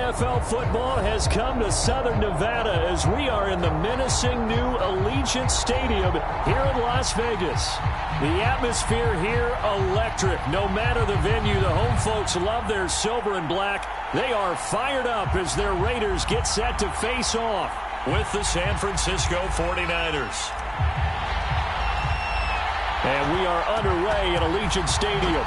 NFL football has come to Southern Nevada as we are in the menacing new Allegiant Stadium here in Las Vegas. The atmosphere here electric. No matter the venue, the home folks love their silver and black. They are fired up as their Raiders get set to face off with the San Francisco 49ers. And we are underway at Allegiant Stadium.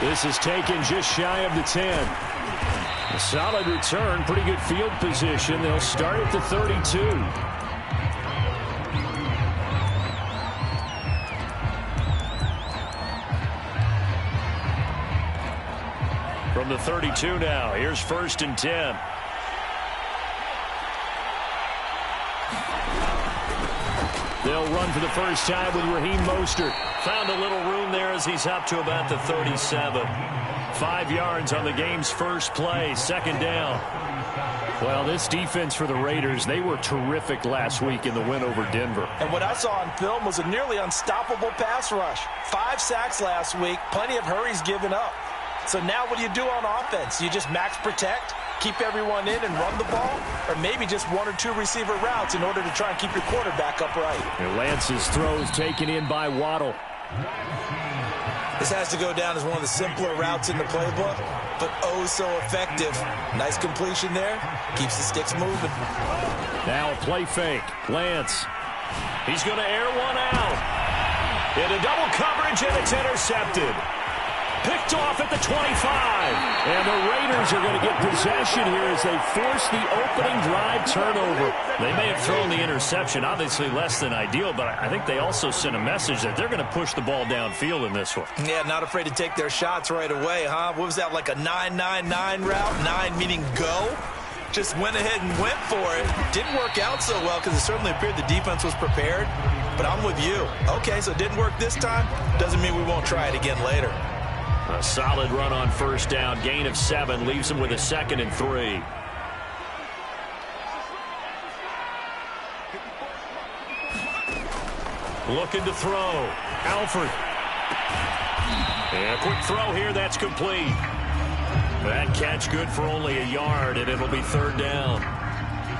This is taken just shy of the 10. A solid return, pretty good field position. They'll start at the 32. From the 32 now, here's 1st and 10. They'll run for the first time with Raheem Mostert. Found a little room there as he's up to about the 37. 5 yards on the game's first play, 2nd down. Well, this defense for the Raiders, they were terrific last week in the win over Denver. And what I saw on film was a nearly unstoppable pass rush. 5 sacks last week, plenty of hurries given up. So now what do you do on offense? You just max protect, keep everyone in and run the ball, or maybe just 1 or 2 receiver routes in order to try and keep your quarterback upright. And Lance's throws taken in by Waddle. This has to go down as one of the simpler routes in the playbook, but oh so effective. Nice completion there. Keeps the sticks moving. Now a play fake. Lance. He's going to air one out. Into double coverage, and it's intercepted. Picked off at the 25. And the Raiders are going to get possession here as they force the opening drive turnover. They may have thrown the interception, obviously less than ideal, but I think they also sent a message that they're going to push the ball downfield in this one. Yeah, not afraid to take their shots right away, huh? What was that, like a 9-9-9 route? 9 meaning go? Just went ahead and went for it. Didn't work out so well because it certainly appeared the defense was prepared. But I'm with you. Okay, so it didn't work this time. Doesn't mean we won't try it again later. A solid run on 1st down. Gain of 7 leaves them with a 2nd and 3. Looking to throw. Alford. And a quick throw here. That's complete. That catch good for only a yard, and it'll be 3rd down.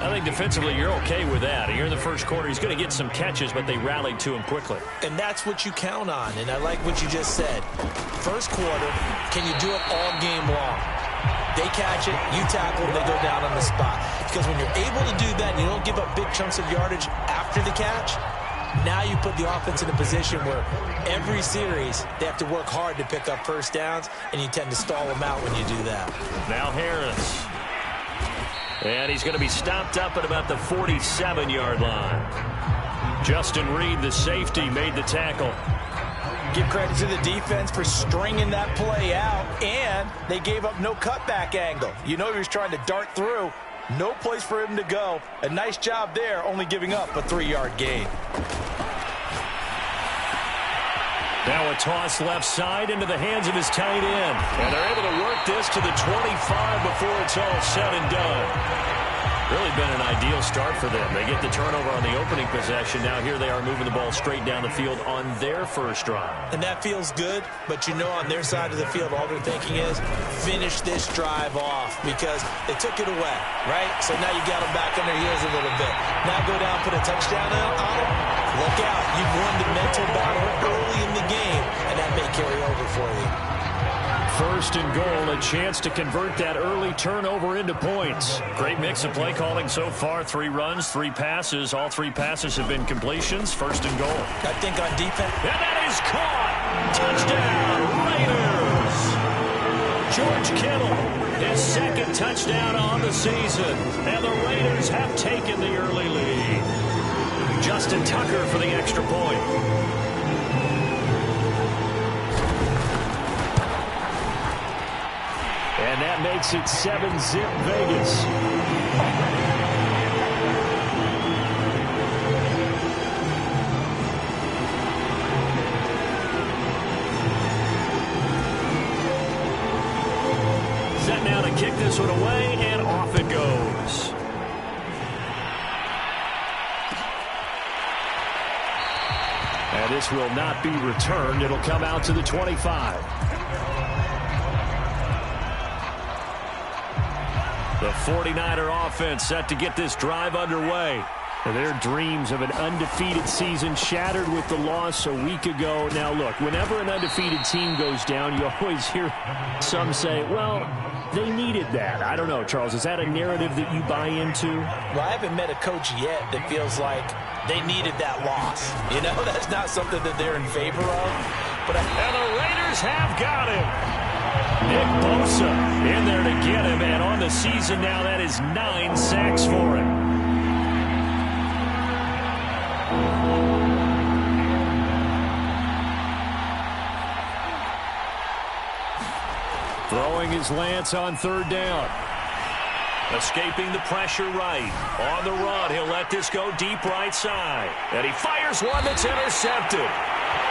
I think defensively you're okay with that. Here in the first quarter, he's going to get some catches, but they rallied to him quickly. And that's what you count on, and I like what you just said. First quarter, can you do it all game long? They catch it, you tackle, and they go down on the spot. Because when you're able to do that and you don't give up big chunks of yardage after the catch, now you put the offense in a position where every series they have to work hard to pick up 1st downs, and you tend to stall them out when you do that. Now Harris. And he's going to be stopped up at about the 47-yard line. Justin Reed, the safety, made the tackle. Give credit to the defense for stringing that play out, and they gave up no cutback angle. You know he was trying to dart through. No place for him to go. A nice job there, only giving up a 3-yard gain. Now a toss left side into the hands of his tight end. And they're able to work this to the 25 before it's all said and done. Really been an ideal start for them. They get the turnover on the opening possession. Now here they are moving the ball straight down the field on their first drive. And that feels good, but you know on their side of the field all they're thinking is finish this drive off because they took it away, right? So now you got them back on their heels a little bit. Now go down, put a touchdown on them. Look out. You've won the mental battle early in the game, and that may carry over for you. 1st and goal, a chance to convert that early turnover into points. Great mix of play calling so far. 3 runs, 3 passes. All 3 passes have been completions. 1st and goal. I think on defense. And that is caught. Touchdown, Raiders. George Kittle, his 2nd touchdown on the season. And the Raiders have taken the early lead. Justin Tucker for the extra point. And that makes it 7-zip Vegas. Set now to kick this one away, and off it goes. And this will not be returned. It'll come out to the 25. The 49er offense set to get this drive underway. Their dreams of an undefeated season shattered with the loss a week ago. Now, look, whenever an undefeated team goes down, you always hear some say, well, they needed that. I don't know, Charles. Is that a narrative that you buy into? Well, I haven't met a coach yet that feels like they needed that loss. You know, that's not something that they're in favor of. And the Raiders have got him. Nick Bosa in there to get him, and on the season now, that is 9 sacks for him. Throwing his Lance on third down. Escaping the pressure right. On the run, he'll let this go deep right side. And he fires one that's intercepted.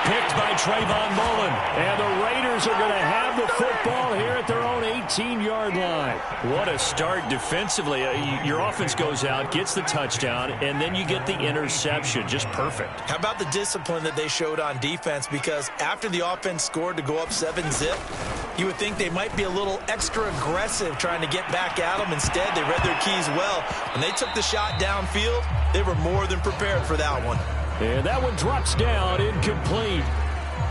Picked by Trayvon Mullen. And the Raiders are going to have the football here at their own 18-yard line. What a start defensively. Your offense goes out, gets the touchdown, and then you get the interception. Just perfect. How about the discipline that they showed on defense? Because after the offense scored to go up 7-zip, you would think they might be a little extra aggressive trying to get back at them. Instead, they read their keys well. When they took the shot downfield, they were more than prepared for that one. And that one drops down, incomplete.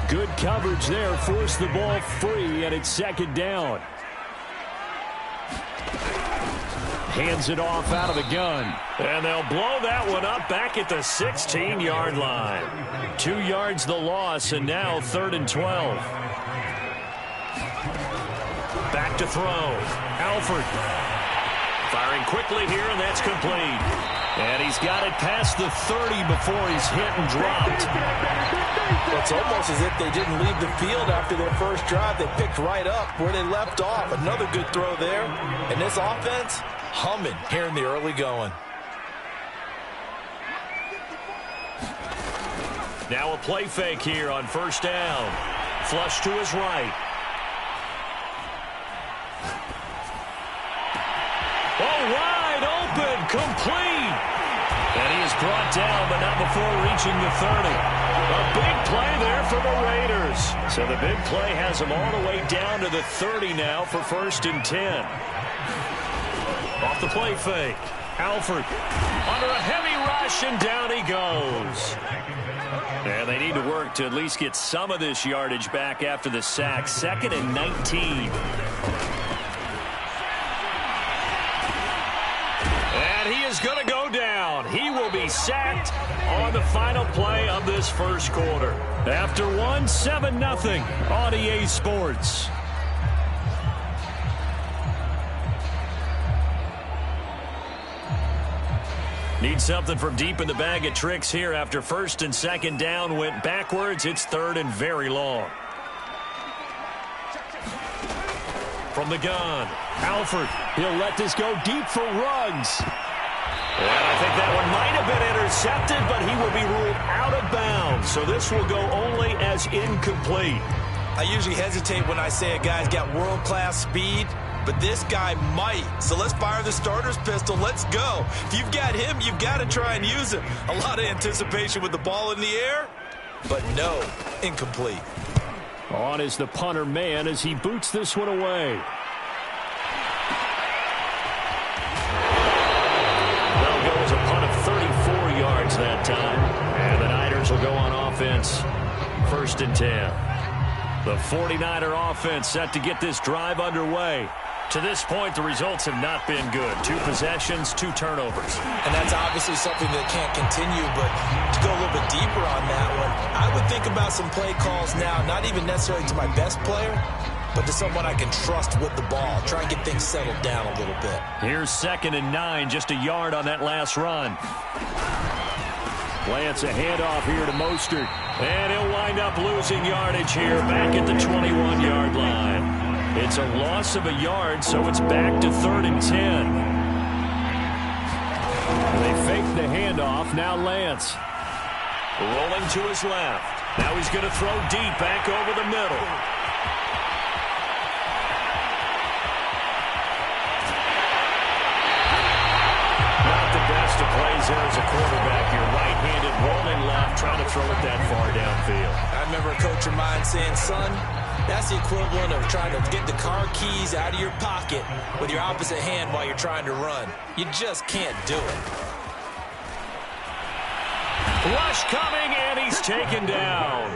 Good coverage there, forced the ball free, and it's second down. Hands it off out of the gun. And they'll blow that one up back at the 16-yard line. 2 yards the loss, and now 3rd and 12. Back to throw. Alford. Firing quickly here, and that's complete. And he's got it past the 30 before he's hit and dropped. It's almost as if they didn't leave the field after their first drive. They picked right up where they left off. Another good throw there. And this offense, humming here in the early going. Now a play fake here on first down. Flush to his right. Oh, wide open, complete. And he is brought down, but not before reaching the 30. A big play there for the Raiders. So the big play has them all the way down to the 30 now for 1st and 10. Off the play fake. Alford under a heavy rush, and down he goes. And they need to work to at least get some of this yardage back after the sack. 2nd and 19. And he is going to go down. He will be sacked on the final play of this first quarter. After 7-0 on EA Sports. Need something from deep in the bag of tricks here after 1st and 2nd down went backwards. It's 3rd and very long. From the gun, Alford. He'll let this go deep for Ruggs. And I think that one might have been intercepted, but he will be ruled out of bounds. So this will go only as incomplete. I usually hesitate when I say a guy's got world-class speed, but this guy might. So let's fire the starter's pistol. Let's go. If you've got him, you've got to try and use him. A lot of anticipation with the ball in the air, but no, incomplete. On is the punter man as he boots this one away. That'll go as a punt of 34 yards that time. And the Niners will go on offense. 1st and 10. The 49er offense set to get this drive underway. To this point, the results have not been good. 2 possessions, 2 turnovers. And that's obviously something that can't continue, but to go a little bit deeper on that one, I would think about some play calls now, not even necessarily to my best player, but to someone I can trust with the ball. Try and get things settled down a little bit. Here's 2nd and 9, just a yard on that last run. Lance a handoff here to Mostert. And he'll wind up losing yardage here back at the 21-yard line. It's a loss of a yard, so it's back to 3rd and 10. They fake the handoff. Now Lance. Rolling to his left. Now he's going to throw deep back over the middle. Not the best of plays there as a quarterback. You're right-handed, rolling left, trying to throw it that far downfield. I remember a coach of mine saying, son, That's the equivalent of trying to get the car keys out of your pocket with your opposite hand while you're trying to run. You just can't do it. Rush coming, and he's taken down.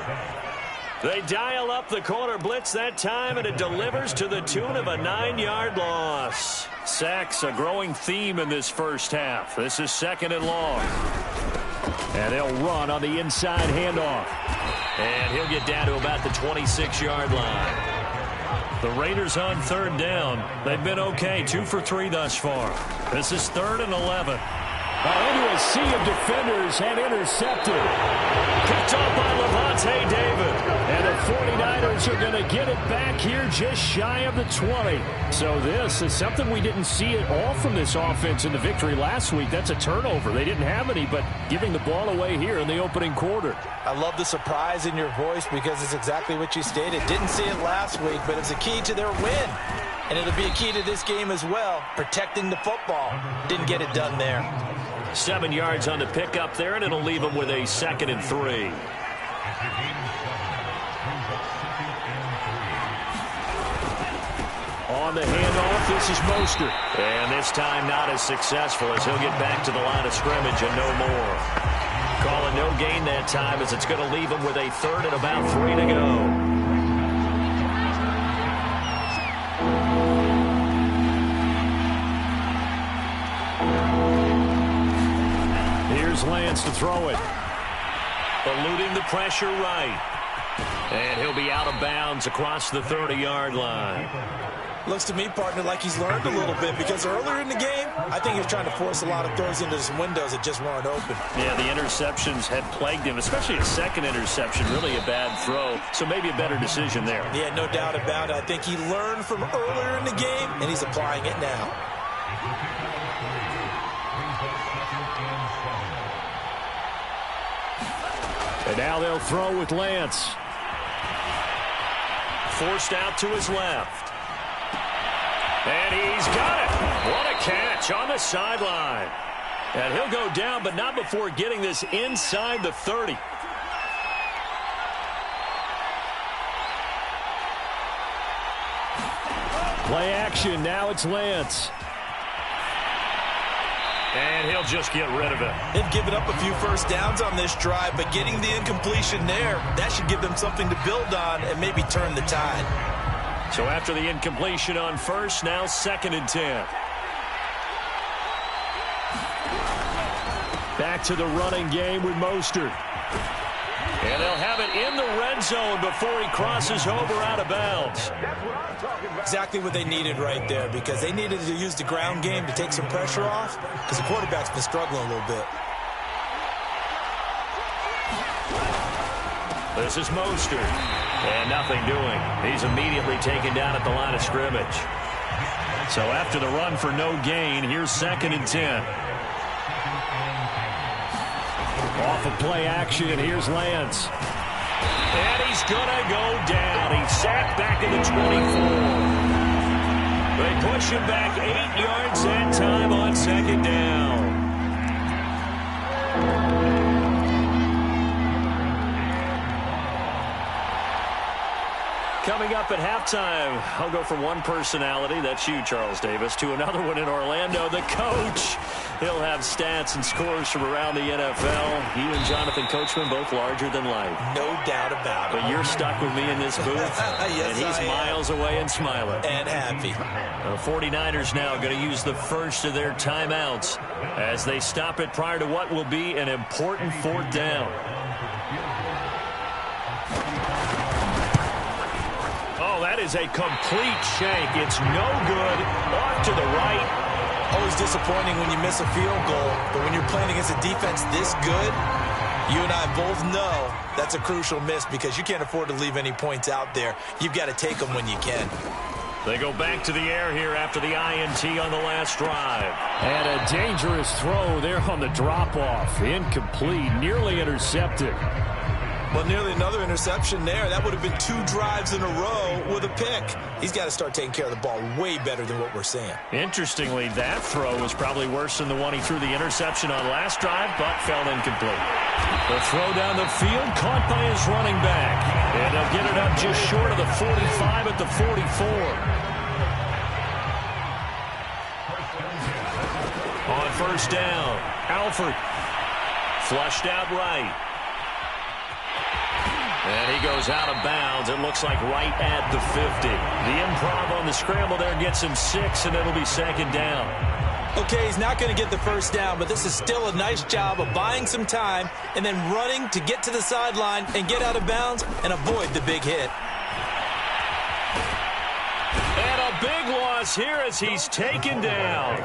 They dial up the corner blitz that time, and it delivers to the tune of a 9-yard loss. Sacks a growing theme in this first half. This is 2nd and long. And they'll run on the inside handoff. And he'll get down to about the 26-yard line. The Raiders on 3rd down. They've been okay, 2 for 3 thus far. This is 3rd and 11. Into a sea of defenders and intercepted. Picked off by Levante David. And the 49ers are going to get it back here just shy of the 20. So this is something we didn't see at all from this offense in the victory last week. That's a turnover. They didn't have any, but giving the ball away here in the opening quarter. I love the surprise in your voice because it's exactly what you stated. Didn't see it last week, but it's a key to their win. And it'll be a key to this game as well, protecting the football. Didn't get it done there. 7 yards on the pickup there, and it'll leave them with a 2nd and 3. On the handoff, this is Mostert. And this time not as successful as he'll get back to the line of scrimmage and no more. Calling no gain that time as it's going to leave him with a 3rd and about 3 to go. Here's Lance to throw it. Eluding the pressure right. And he'll be out of bounds across the 30-yard line. Looks to me, partner, like he's learned a little bit because earlier in the game, I think he was trying to force a lot of throws into some windows that just weren't open. Yeah, the interceptions had plagued him, especially a second interception, really a bad throw. So maybe a better decision there. Yeah, no doubt about it. I think he learned from earlier in the game, and he's applying it now. And now they'll throw with Lance. Forced out to his left. And he's got it. What a catch on the sideline. And he'll go down, but not before getting this inside the 30. Play action. Now it's Lance. And he'll just get rid of it. They've given up a few first downs on this drive, but getting the incompletion there, that should give them something to build on and maybe turn the tide. So after the incompletion on first, now 2nd and 10. Back to the running game with Mostert. And they'll have it in the red zone before he crosses over out of bounds. Exactly what they needed right there because they needed to use the ground game to take some pressure off because the quarterback's been struggling a little bit. This is Mostert. And nothing doing. He's immediately taken down at the line of scrimmage. So after the run for no gain, here's 2nd and 10. Off of play action, here's Lance. And he's going to go down. He's sacked back in the 24. They push him back 8 yards that time on 2nd down. Coming up at halftime, I'll go from one personality, that's you, Charles Davis, to another one in Orlando, the coach. He'll have stats and scores from around the NFL. He and Jonathan Coachman, both larger than life. No doubt about it. But you're stuck with me in this booth, yes, and he's miles away and smiling. And happy. The 49ers now going to use the first of their timeouts as they stop it prior to what will be an important 4th down. Oh, that is a complete shank. It's no good. Off to the right. Always disappointing when you miss a field goal, but when you're playing against a defense this good, you and I both know that's a crucial miss because you can't afford to leave any points out there. You've got to take them when you can. They go back to the air here after the INT on the last drive. And a dangerous throw there on the drop-off. Incomplete, nearly intercepted. Well, nearly another interception there. That would have been 2 drives in a row with a pick. He's got to start taking care of the ball way better than what we're seeing. Interestingly, that throw was probably worse than the one he threw the interception on last drive, but fell incomplete. The throw down the field, caught by his running back. And they'll get it up just short of the 45 at the 44. On first down, Alford flushed out right. And he goes out of bounds. It looks like right at the 50. The improv on the scramble there gets him 6, and it'll be second down. Okay, he's not going to get the first down, but this is still a nice job of buying some time and then running to get to the sideline and get out of bounds and avoid the big hit. And a big loss here as he's taken down.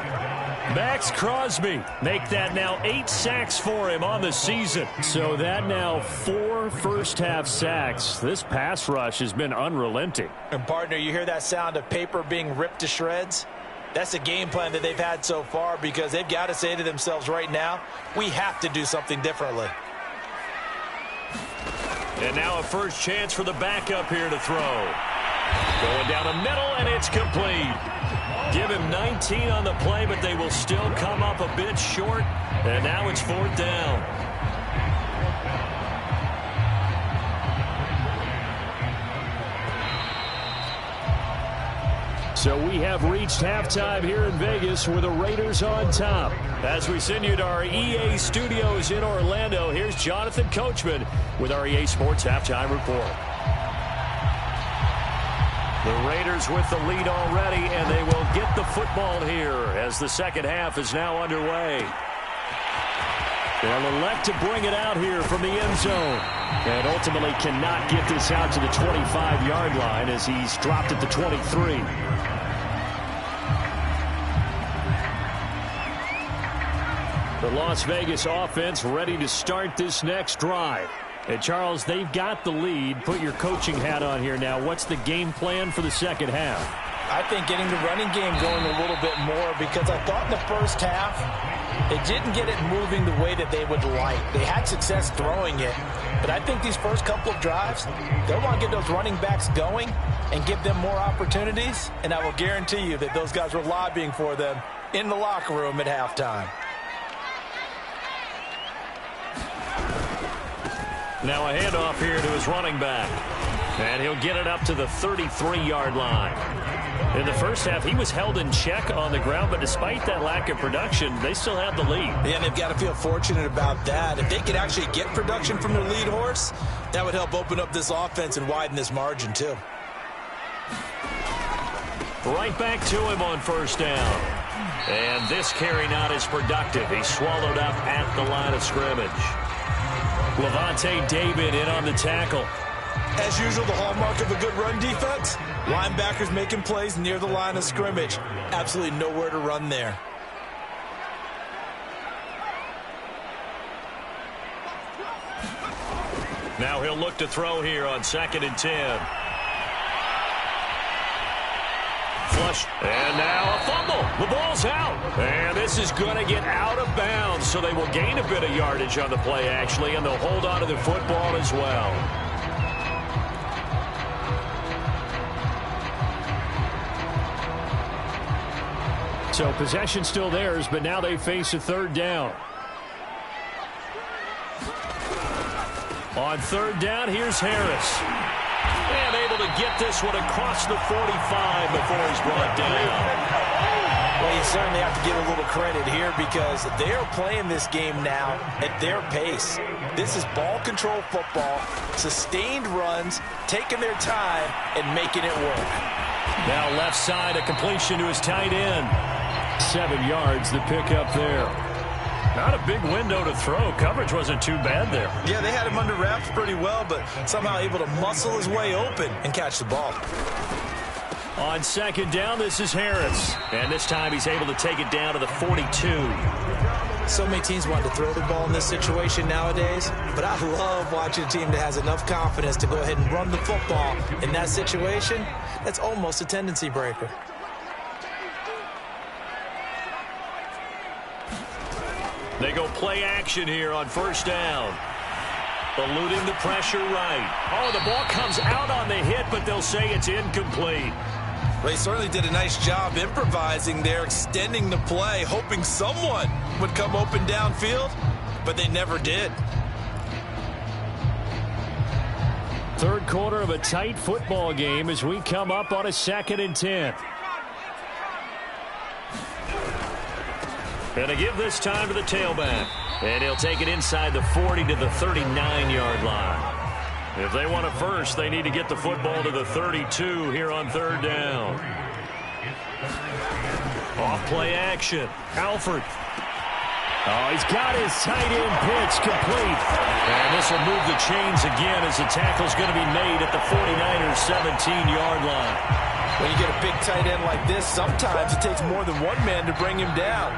Max Crosby, make that now 8 sacks for him on the season. So that now 4 first-half sacks. This pass rush has been unrelenting. And, partner, you hear that sound of paper being ripped to shreds? That's the game plan that they've had so far because they've got to say to themselves right now, we have to do something differently. And now a first chance for the backup here to throw. Going down the middle, and it's complete. Give him 19 on the play, but they will still come up a bit short. And now it's 4th down. So we have reached halftime here in Vegas with the Raiders on top. As we send you to our EA studios in Orlando, here's Jonathan Coachman with our EA Sports Halftime Report. The Raiders with the lead already, and they will get the football here as the second half is now underway. They'll elect to bring it out here from the end zone. And ultimately cannot get this out to the 25-yard line as he's dropped at the 23. The Las Vegas offense ready to start this next drive. And, Charles, they've got the lead. Put your coaching hat on here now. What's the game plan for the second half? I think getting the running game going a little bit more because I thought in the first half they didn't get it moving the way that they would like. They had success throwing it, but I think these first couple of drives, they'll want to get those running backs going and give them more opportunities, and I will guarantee you that those guys were lobbying for them in the locker room at halftime. Now a handoff here to his running back. And he'll get it up to the 33-yard line. In the first half, he was held in check on the ground, but despite that lack of production, they still have the lead. Yeah, and they've got to feel fortunate about that. If they could actually get production from their lead horse, that would help open up this offense and widen this margin, too. Right back to him on first down. And this carry not as productive. He's swallowed up at the line of scrimmage. Levante David in on the tackle. As usual, the hallmark of a good run defense, linebackers making plays near the line of scrimmage. Absolutely nowhere to run there. Now he'll look to throw here on 2nd and 10. Flush, and now a fumble. The ball's out. And this is going to get out of bounds, so they will gain a bit of yardage on the play, actually, and they'll hold on to the football as well. So possession still theirs, but now they face a 3rd down. On 3rd down, here's Harris. And able to get this one across the 45 before he's brought down. Well, you certainly have to give a little credit here because they're playing this game now at their pace. This is ball control football, sustained runs, taking their time and making it work. Now left side, a completion to his tight end. 7 yards, the pickup there. Not a big window to throw. Coverage wasn't too bad there. Yeah, they had him under wraps pretty well, but somehow able to muscle his way open and catch the ball. On 2nd down, this is Harris. And this time he's able to take it down to the 42. So many teams want to throw the ball in this situation nowadays, but I love watching a team that has enough confidence to go ahead and run the football in that situation. That's almost a tendency breaker. They go play action here on 1st down. Eluding the pressure right. Oh, the ball comes out on the hit, but they'll say it's incomplete. They certainly did a nice job improvising there, extending the play, hoping someone would come open downfield, but they never did. Third quarter of a tight football game as we come up on a 2nd and 10. Going to give this time to the tailback. And he'll take it inside the 40 to the 39-yard line. If they want a first, they need to get the football to the 32 here on 3rd down. Off-play action. Alford. Oh, he's got his tight end pitch complete. And this will move the chains again as the tackle's going to be made at the 49ers' 17-yard line. When you get a big tight end like this, sometimes it takes more than one man to bring him down.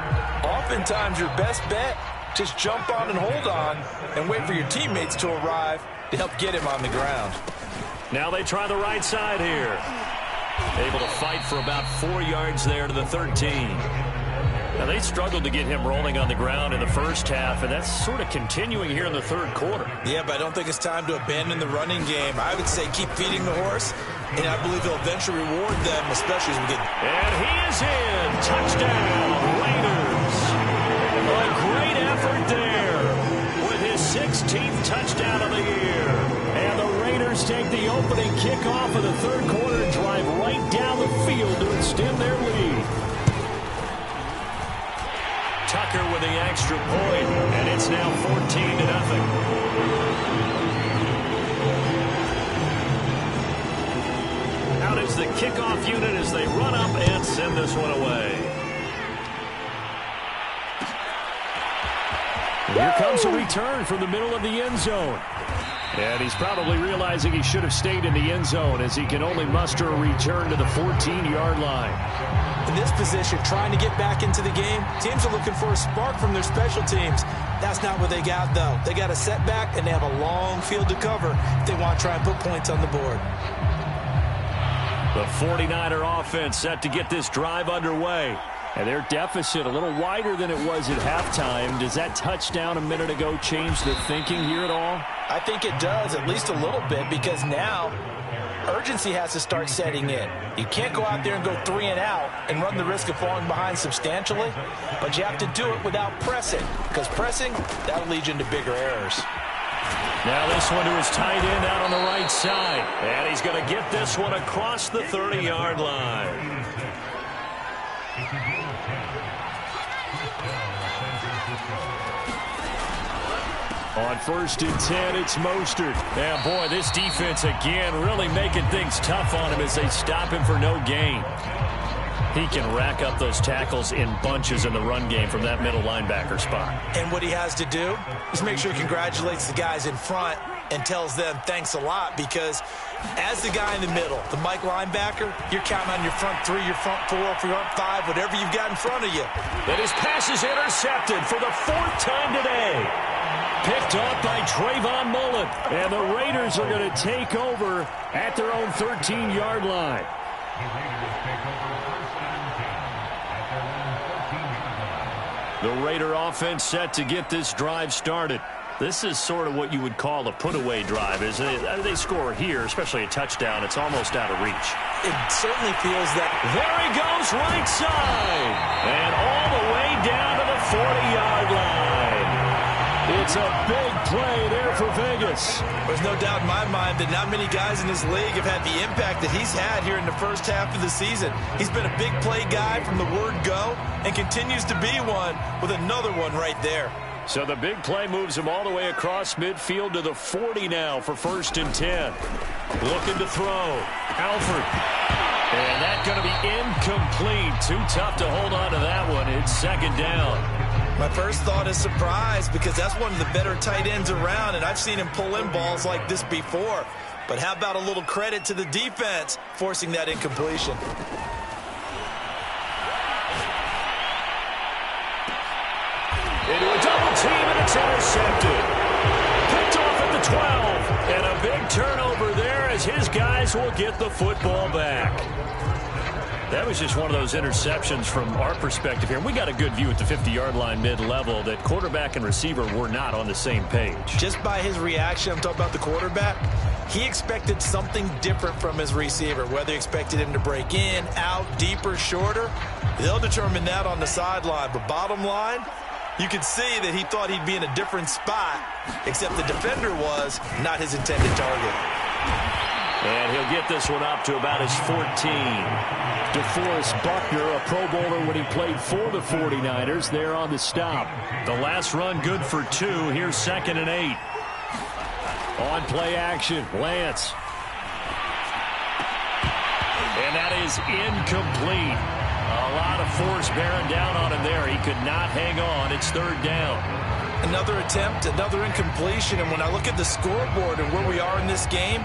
Oftentimes, your best bet, just jump on and hold on and wait for your teammates to arrive to help get him on the ground. Now they try the right side here. Able to fight for about 4 yards there to the 13. Now they struggled to get him rolling on the ground in the first half, and that's sort of continuing here in the third quarter. Yeah, but I don't think it's time to abandon the running game. I would say keep feeding the horse, and I believe he'll eventually reward them, especially as we get... And he is in. Touchdown, Raiders. A great effort there with his 16th touchdown of the year. And the Raiders take the opening kickoff of the third quarter and drive right down the field to extend their lead. Tucker with the extra point, and it's now 14-0. Out is the kickoff unit as they run up and send this one away. Here comes a return from the middle of the end zone. And he's probably realizing he should have stayed in the end zone as he can only muster a return to the 14-yard line. In this position, trying to get back into the game, teams are looking for a spark from their special teams. That's not what they got, though. They got a setback, and they have a long field to cover if they want to try and put points on the board. The 49er offense set to get this drive underway. And their deficit a little wider than it was at halftime. Does that touchdown a minute ago change the thinking here at all? I think it does, at least a little bit, because now urgency has to start setting in. You can't go out there and go 3 and out and run the risk of falling behind substantially, but you have to do it without pressing, because pressing, that'll lead you into bigger errors. Now this one to his tight end out on the right side, and he's going to get this one across the 30-yard line. On 1st and 10, it's Mostert. Yeah, boy, this defense again really making things tough on him as they stop him for no gain. He can rack up those tackles in bunches in the run game from that middle linebacker spot. And what he has to do is make sure he congratulates the guys in front and tells them thanks a lot, because as the guy in the middle, the Mike linebacker, you're counting on your front 3, your front 4, your front 5, whatever you've got in front of you. And his pass is intercepted for the 4th time today. Picked off by Trayvon Mullen. And the Raiders are going to take over at their own 13-yard line. The Raider offense set to get this drive started. This is sort of what you would call a put-away drive. As they score here, especially a touchdown, it's almost out of reach. It certainly feels that. There he goes, right side. And all the way down to the 40-yard line. It's a big play there for Vegas. There's no doubt in my mind that not many guys in this league have had the impact that he's had here in the first half of the season. He's been a big play guy from the word go and continues to be one with another one right there. So the big play moves him all the way across midfield to the 40 now for 1st and 10. Looking to throw. Alford. And that's going to be incomplete. Too tough to hold on to that one. It's 2nd down. My first thought is surprise, because that's one of the better tight ends around, and I've seen him pull in balls like this before. But how about a little credit to the defense forcing that incompletion? Into a double team, and it's intercepted. Picked off at the 12. And a big turnover there as his guys will get the football back. That was just one of those interceptions from our perspective here. We got a good view at the 50-yard line mid-level that quarterback and receiver were not on the same page. Just by his reaction, I'm talking about the quarterback, he expected something different from his receiver. Whether he expected him to break in, out, deeper, shorter, they'll determine that on the sideline. But bottom line, you could see that he thought he'd be in a different spot, except the defender was not his intended target. And he'll get this one up to about his 14. DeForest Buckner, a Pro Bowler when he played for the 49ers, there on the stop. The last run good for 2. Here's 2nd and 8. On play action, Lance. And that is incomplete. A lot of force bearing down on him there. He could not hang on. It's 3rd down. Another attempt, another incompletion. And when I look at the scoreboard and where we are in this game,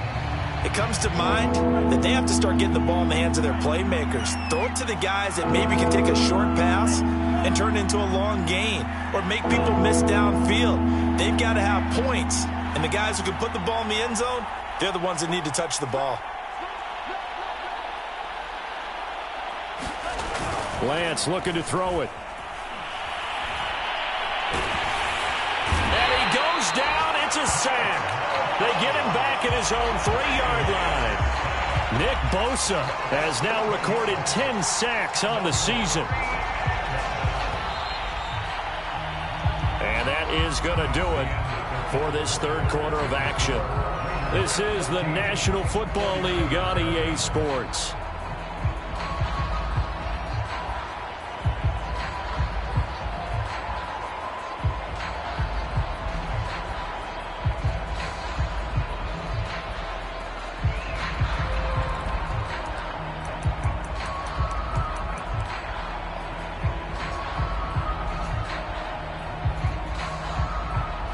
it comes to mind that they have to start getting the ball in the hands of their playmakers. Throw it to the guys that maybe can take a short pass and turn it into a long gain or make people miss downfield. They've got to have points. And the guys who can put the ball in the end zone, they're the ones that need to touch the ball. Lance looking to throw it. And he goes down. It's a sack. They get him back at his own 3-yard line. Nick Bosa has now recorded 10 sacks on the season. And that is going to do it for this 3rd quarter of action. This is the National Football League on EA Sports.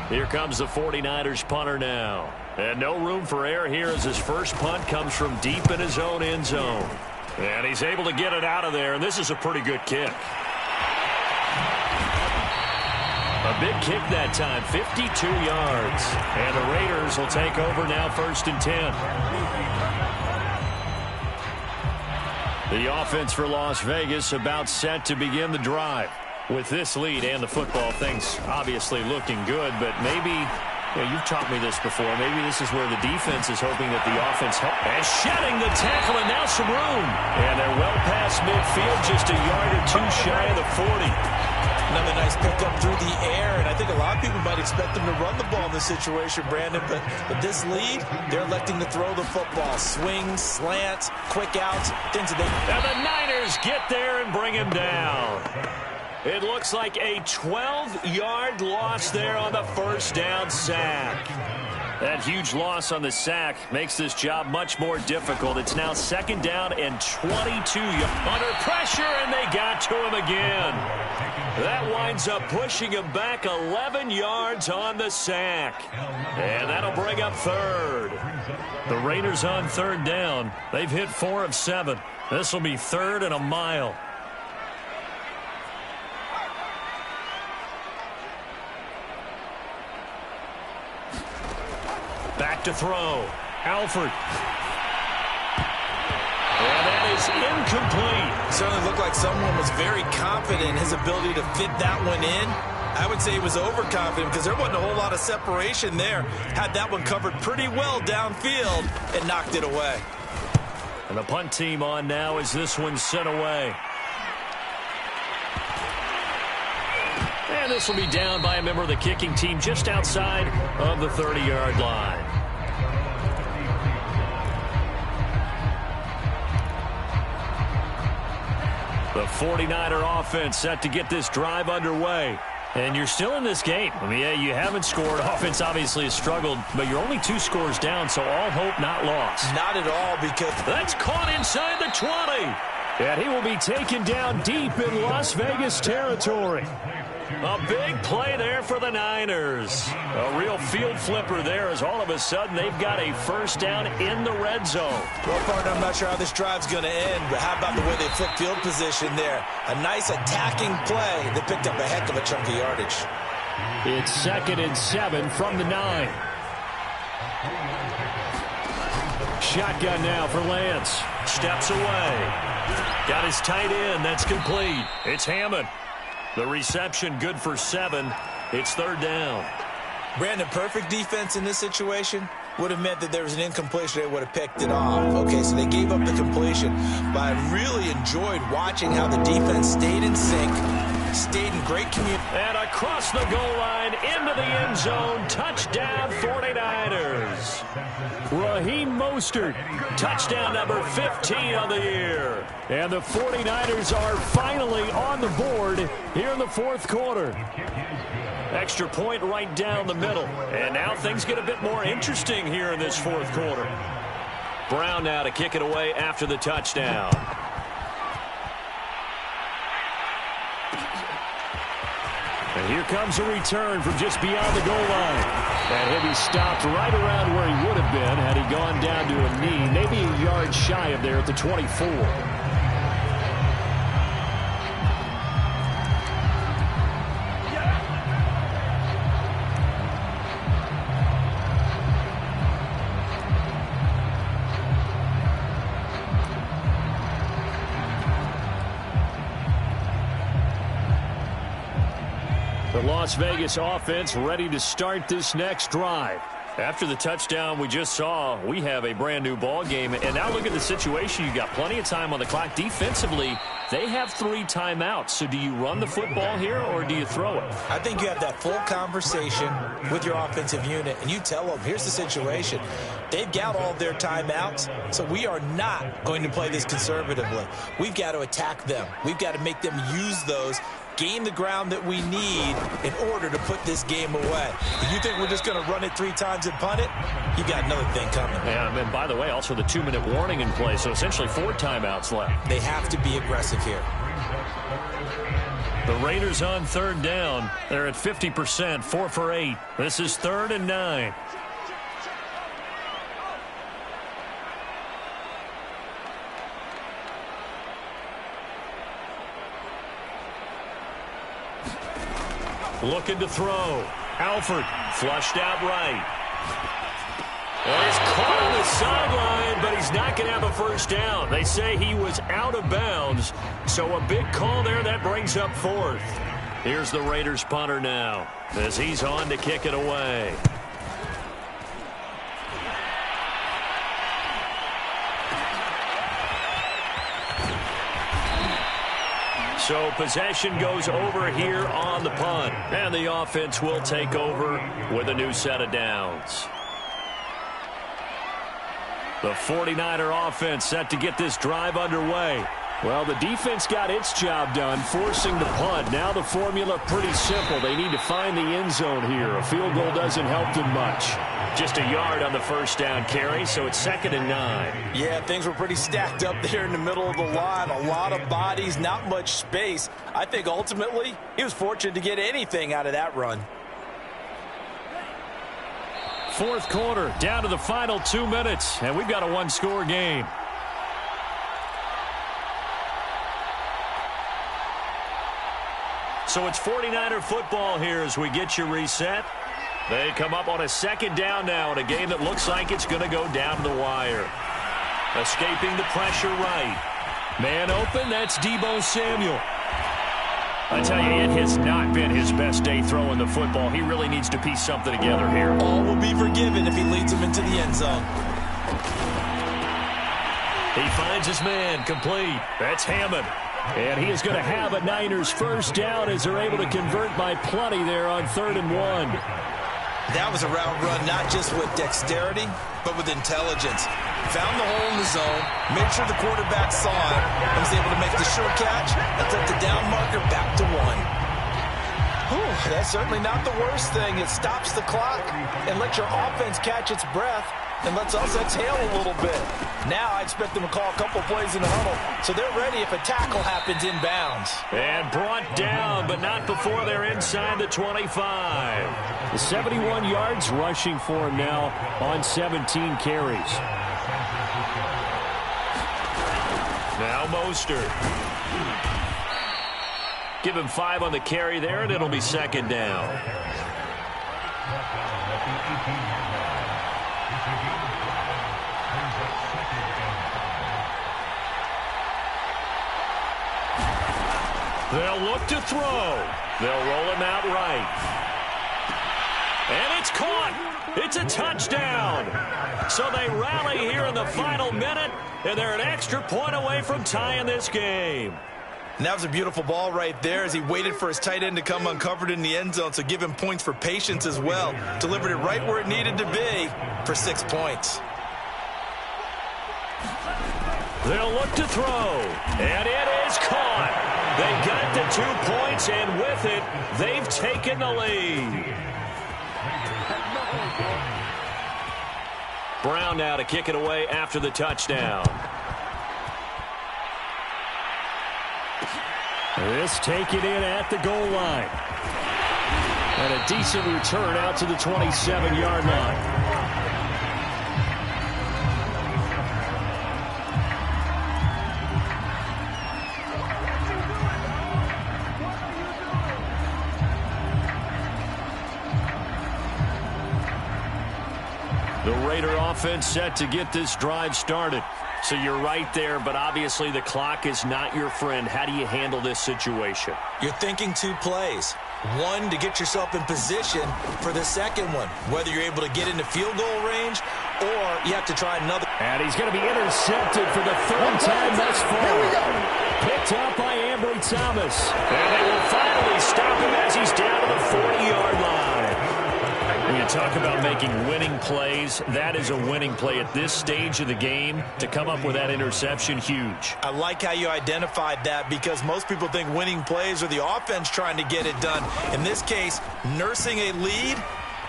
Here comes the 49ers punter now. And no room for error here as his first punt comes from deep in his own end zone. And he's able to get it out of there, and this is a pretty good kick. A big kick that time, 52 yards. And the Raiders will take over now 1st and 10. The offense for Las Vegas about set to begin the drive. With this lead and the football, things obviously looking good, but maybe, you've taught me this before, maybe this is where the defense is hoping that the offense helps. And shedding the tackle, and now some room. And they're well past midfield, just a yard or 2 shy of the 40. Another nice pickup through the air, and I think a lot of people might expect them to run the ball in this situation, Brandon, but with this lead, they're electing to throw the football. Swings, slants, quick outs, things that they... And the Niners get there and bring him down. It looks like a 12-yard loss there on the 1st down sack. That huge loss on the sack makes this job much more difficult. It's now 2nd down and 22 under pressure, and they got to him again. That winds up pushing him back 11 yards on the sack. And that'll bring up 3rd. The Raiders on 3rd down. They've hit 4 of 7. This will be 3rd and a mile. Back to throw. Alford. And that is incomplete. Certainly looked like someone was very confident in his ability to fit that one in. I would say he was overconfident because there wasn't a whole lot of separation there. Had that one covered pretty well downfield and knocked it away. And the punt team on now as this one's sent away. And this will be down by a member of the kicking team just outside of the 30-yard line. The 49er offense set to get this drive underway. And you're still in this game. I mean, yeah, you haven't scored. Offense obviously has struggled, but you're only 2 scores down, so all hope not lost. Not at all, because... That's caught inside the 20. And he will be taken down deep in Las Vegas territory. A big play there for the Niners. A real field flipper there as all of a sudden they've got a 1st down in the red zone. Well, partner, I'm not sure how this drive's going to end, but how about the way they flip field position there? A nice attacking play that picked up a heck of a chunk of yardage. It's 2nd and 7 from the 9. Shotgun now for Lance. Steps away. Got his tight end. That's complete. It's Hammond. The reception good for 7. It's third down. Brandon, perfect defense in this situation would have meant that there was an incompletion. They would have picked it off. Okay, so they gave up the completion. But I really enjoyed watching how the defense stayed in sync, stayed in great community. And across the goal line, into the end zone, touchdown 49ers. Raheem Mostert, Touchdown number 15 on the year. and the 49ers are finally on the board here in the fourth quarter. Extra point right down the middle. And now things get a bit more interesting here in this fourth quarter. Brown now to kick it away after the touchdown. And here comes a return from just beyond the goal line. And he'll be stopped right around where he would have been had he gone down to a knee, maybe a yard shy of there at the 24. The Las Vegas offense ready to start this next drive. After the touchdown we just saw, we have a brand new ball game. And now look at the situation. You got plenty of time on the clock. Defensively, they have 3 timeouts. So do you run the football here or do you throw it? I think you have that full conversation with your offensive unit, and you tell them, here's the situation. They've got all of their timeouts, so we are not going to play this conservatively. We've got to attack them. We've got to make them use those, gain the ground that we need in order to put this game away. If you think we're just going to run it 3 times and punt it, you got another thing coming. Yeah, and by the way, also the 2-minute warning in play, so essentially 4 timeouts left. They have to be aggressive here. The Raiders on third down. They're at 50%, 4 for 8. This is 3rd and 9. Looking to throw. Alford flushed out right. And he's caught on the sideline, but he's not going to have a first down. They say he was out of bounds, so a big call there that brings up 4th. Here's the Raiders punter now as he's on to kick it away. So possession goes over here on the punt. And the offense will take over with a new set of downs. The 49er offense set to get this drive underway. Well, the defense got its job done, forcing the punt. Now the formula pretty simple. They need to find the end zone here. A field goal doesn't help them much. Just a yard on the first down carry, so it's 2nd and 9. Yeah, things were pretty stacked up there in the middle of the line. A lot of bodies, not much space. I think ultimately he was fortunate to get anything out of that run. Fourth quarter, down to the final 2 minutes, and we've got a 1-score game. So it's 49er football here as we get you reset. They come up on a 2nd down now in a game that looks like it's going to go down to the wire. Escaping the pressure right. Man open, that's Deebo Samuel. I tell you, it has not been his best day throwing the football. He really needs to piece something together here. All will be forgiven if he leads them into the end zone. He finds his man complete. That's Hammond. And he is going to have a Niners first down as they're able to convert by plenty there on 3rd and 1. That was a route run not just with dexterity, but with intelligence. Found the hole in the zone, made sure the quarterback saw it, and was able to make the sure catch and flip the down marker back to 1. Whew, that's certainly not the worst thing. It stops the clock and lets your offense catch its breath and lets us exhale a little bit. Now I expect them to call a couple plays in the huddle, so they're ready if a tackle happens inbounds. And brought down, but not before they're inside the 25. The 71 yards rushing for him now on 17 carries. Now Mostert. Give him 5 on the carry there, and it'll be 2nd down. They'll look to throw. They'll roll him out right. And it's caught. It's a touchdown. So they rally here in the final minute, and they're an extra point away from tying this game. And that was a beautiful ball right there as he waited for his tight end to come uncovered in the end zone, so give him points for patience as well. Delivered it right where it needed to be for 6 points. They'll look to throw, and it is caught. They got the 2 points, and with it, they've taken the lead. Brown now to kick it away after the touchdown. This taken in at the goal line. And a decent return out to the 27-yard line. The Raider offense set to get this drive started. So you're right there, but obviously the clock is not your friend. How do you handle this situation? You're thinking 2 plays. One, to get yourself in position for the second one, whether you're able to get into field goal range or you have to try another. And he's going to be intercepted for the 3rd time thus far. Picked up by Ambry Thomas. And they will finally stop him as he's down to the 40-yard line. When you talk about making winning plays, that is a winning play at this stage of the game. To come up with that interception, huge. I like how you identified that because most people think winning plays are the offense trying to get it done. In this case, nursing a lead,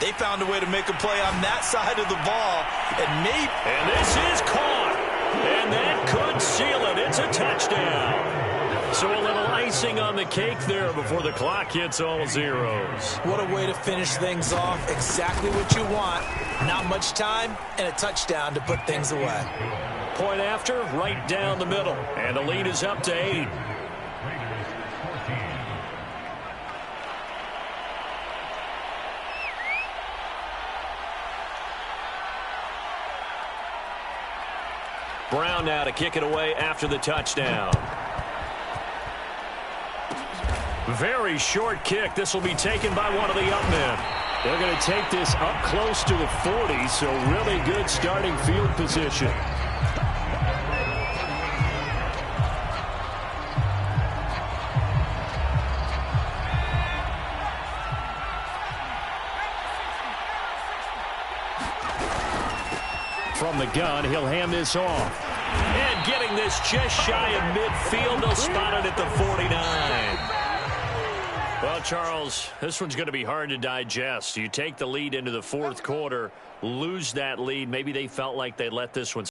they found a way to make a play on that side of the ball. And this is caught. And that could seal it. It's a touchdown. So a little icing on the cake there before the clock hits all zeros. What a way to finish things off. Exactly what you want. Not much time and a touchdown to put things away. Point after, right down the middle. And the lead is up to 8. Brown now to kick it away after the touchdown. Very short kick. This will be taken by one of the up men. They're going to take this up close to the 40, so really good starting field position. From the gun, he'll hand this off. And getting this just shy of midfield, they'll spot it at the 49. Well, Charles, this one's going to be hard to digest. You take the lead into the 4th quarter, lose that lead. Maybe they felt like they let this one